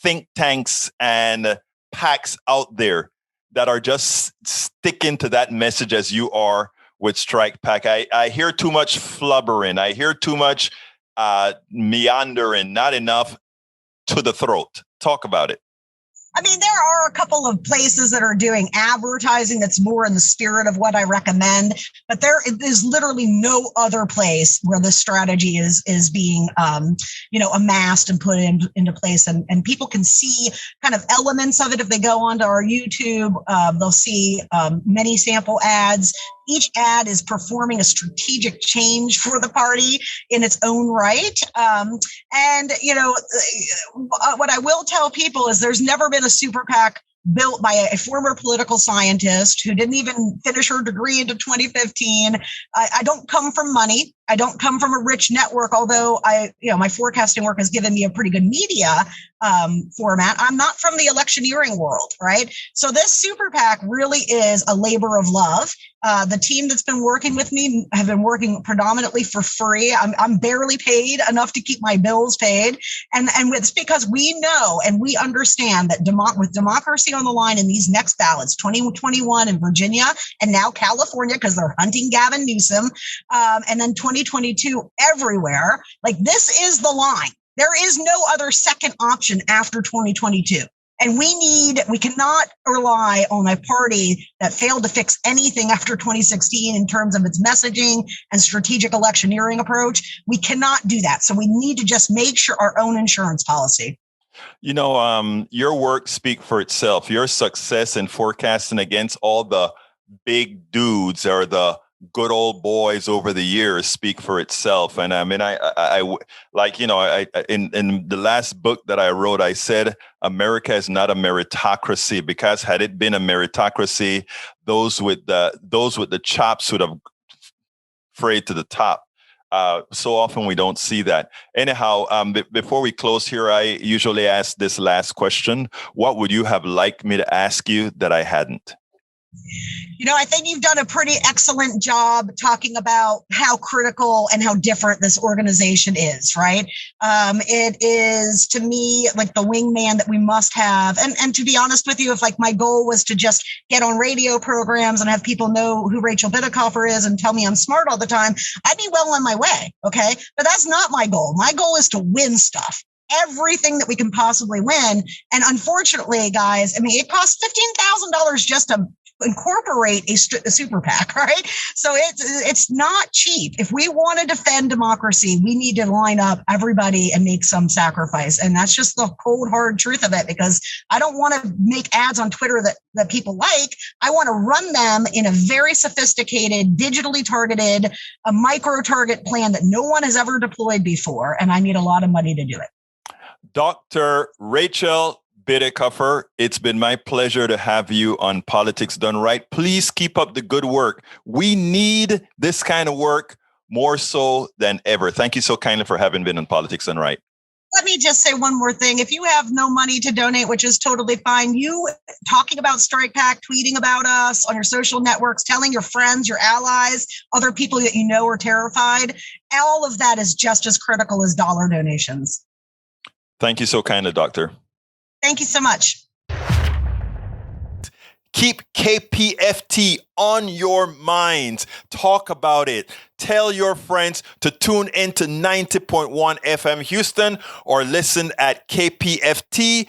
think tanks and PACs out there that are just sticking to that message as you are with Strike PAC. I hear too much flubbering. I hear too much meandering, not enough to the throat. Talk about it. I mean, there are a couple of places that are doing advertising that's more in the spirit of what I recommend, but there is literally no other place where this strategy is being, amassed and put into place. And people can see kind of elements of it. If they go onto our YouTube, they'll see many sample ads. Each ad is performing a strategic change for the party in its own right. What I will tell people is there's never been a super PAC built by a former political scientist who didn't even finish her degree into 2015. I don't come from money. I don't come from a rich network, although my forecasting work has given me a pretty good media format. I'm not from the electioneering world, right? So this super PAC really is a labor of love. The team that's been working with me have been working predominantly for free. I'm barely paid enough to keep my bills paid. And it's because we know and we understand that with democracy on the line in these next ballots, 2021 in Virginia and now California, because they're hunting Gavin Newsom, and then 2022 everywhere, like this is the line. There is no other second option after 2022. And we cannot rely on a party that failed to fix anything after 2016 in terms of its messaging and strategic electioneering approach. We cannot do that. So we need to just make sure our own insurance policy. Your work speaks for itself. Your success in forecasting against all the big dudes or the good old boys over the years speak for itself. And I mean, in the last book that I wrote, I said, America is not a meritocracy, because had it been a meritocracy, those with the chops would have frayed to the top. So often we don't see that. Anyhow, before we close here, I usually ask this last question. What would you have liked me to ask you that I hadn't? I think you've done a pretty excellent job talking about how critical and how different this organization is, right? It is, to me, like the wingman that we must have. And to be honest with you, if like my goal was to just get on radio programs and have people know who Rachel Bitecofer is and tell me I'm smart all the time, I'd be well on my way, okay? But that's not my goal. My goal is to win stuff. Everything that we can possibly win. And unfortunately, guys, I mean, it costs $15,000 just to incorporate a super PAC, right? So it's not cheap. If we want to defend democracy, we need to line up everybody and make some sacrifice. And that's just the cold, hard truth of it, because I don't want to make ads on Twitter that people like. I want to run them in a very sophisticated, digitally targeted, a micro target plan that no one has ever deployed before. And I need a lot of money to do it. Dr. Rachel Bitecofer, it's been my pleasure to have you on Politics Done Right. Please keep up the good work. We need this kind of work more so than ever. Thank you so kindly for having been on Politics Done Right. Let me just say one more thing. If you have no money to donate, which is totally fine, you talking about Strike PAC, tweeting about us on your social networks, telling your friends, your allies, other people that you know are terrified, all of that is just as critical as dollar donations. Thank you so kindly, Doctor. Thank you so much. Keep KPFT on your minds. Talk about it. Tell your friends to tune into 90.1 FM Houston or listen at kpft.org.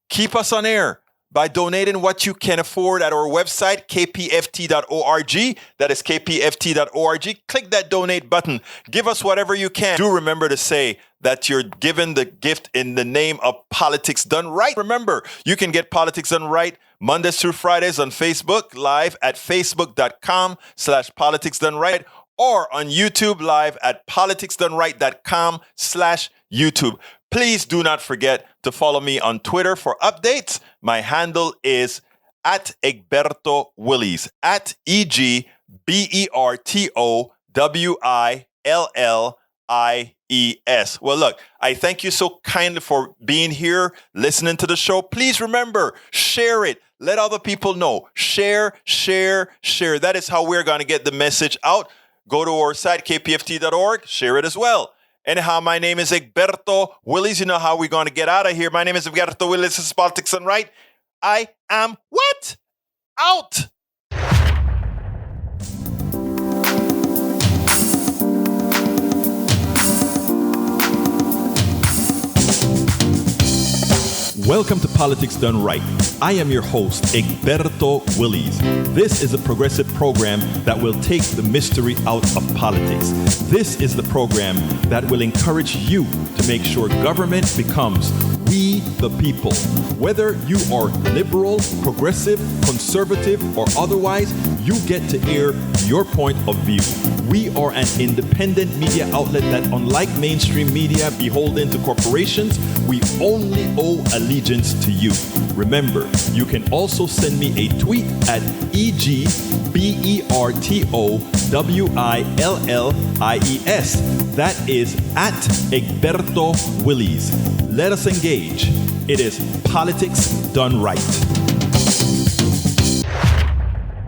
Keep us on air by donating what you can afford at our website, kpft.org. That is kpft.org. Click that donate button. Give us whatever you can. Do remember to say that you're given the gift in the name of Politics Done Right. Remember, you can get Politics Done Right Mondays through Fridays on Facebook Live at facebook.com/Politics Done Right or on YouTube Live at politicsdoneright.com/YouTube. Please do not forget to follow me on Twitter for updates. My handle is at Egberto Willies, at EGBERTOWILLIES. Well, look, I thank you so kindly for being here, listening to the show. Please remember, share it. Let other people know. Share, share, share. That is how we're going to get the message out. Go to our site, kpft.org. Share it as well. Anyhow, my name is Egberto Willies. You know how we're going to get out of here. My name is Egberto Willies. This is Politics Done Right. I am what? Out. Welcome to Politics Done Right. I am your host, Egberto Willies. This is a progressive program that will take the mystery out of politics. This is the program that will encourage you to make sure government becomes we the people. Whether you are liberal, progressive, conservative, or otherwise, you get to air your point of view. We are an independent media outlet that, unlike mainstream media beholden to corporations, we only owe allegiance to you. Remember, you can also send me a tweet at EGBERTOWILLIES. That is at Egberto Willies. Let us engage. It is Politics Done Right.